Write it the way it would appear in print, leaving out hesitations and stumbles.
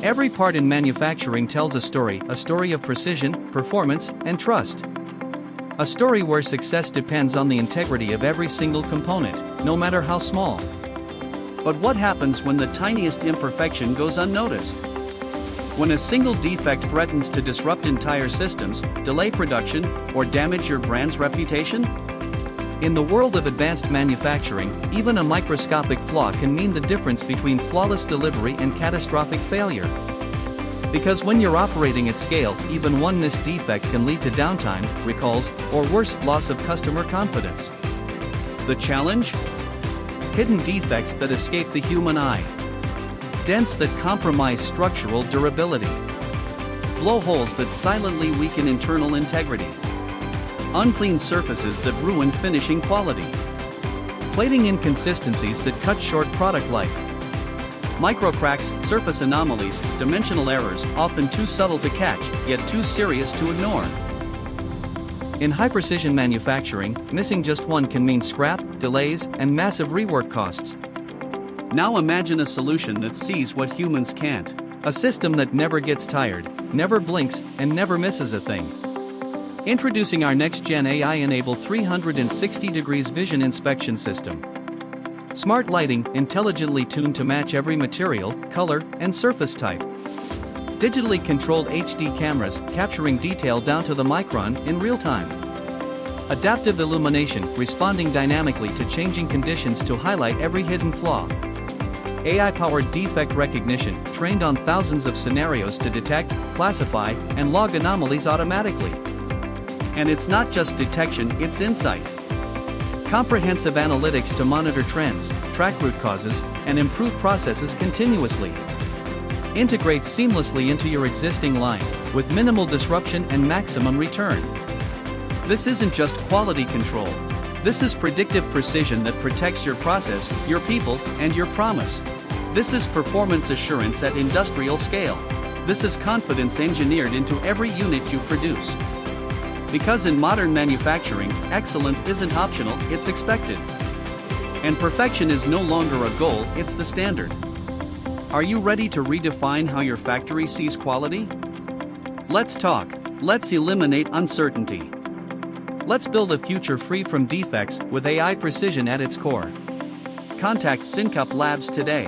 Every part in manufacturing tells a story of precision, performance, and trust. A story where success depends on the integrity of every single component, no matter how small. But what happens when the tiniest imperfection goes unnoticed? When a single defect threatens to disrupt entire systems, delay production, or damage your brand's reputation? In the world of advanced manufacturing, even a microscopic flaw can mean the difference between flawless delivery and catastrophic failure. Because when you're operating at scale, even one missed defect can lead to downtime, recalls, or worse, loss of customer confidence. The challenge? Hidden defects that escape the human eye. Dents that compromise structural durability. Blowholes that silently weaken internal integrity. Unclean surfaces that ruin finishing quality. Plating inconsistencies that cut short product life. Microcracks, surface anomalies, dimensional errors, often too subtle to catch, yet too serious to ignore. In high-precision manufacturing, missing just one can mean scrap, delays, and massive rework costs. Now imagine a solution that sees what humans can't. A system that never gets tired, never blinks, and never misses a thing. Introducing our next-gen AI-enabled 360-degree vision inspection system. Smart lighting, intelligently tuned to match every material, color, and surface type. Digitally controlled HD cameras, capturing detail down to the micron in real time. Adaptive illumination, responding dynamically to changing conditions to highlight every hidden flaw. AI-powered defect recognition, trained on thousands of scenarios to detect, classify, and log anomalies automatically. And it's not just detection, it's insight. Comprehensive analytics to monitor trends, track root causes, and improve processes continuously. Integrate seamlessly into your existing line, with minimal disruption and maximum return. This isn't just quality control. This is predictive precision that protects your process, your people, and your promise. This is performance assurance at industrial scale. This is confidence engineered into every unit you produce. Because in modern manufacturing, excellence isn't optional, it's expected. And perfection is no longer a goal, it's the standard. Are you ready to redefine how your factory sees quality? Let's talk. Let's eliminate uncertainty. Let's build a future free from defects, with AI precision at its core. Contact SyncUP Labs today.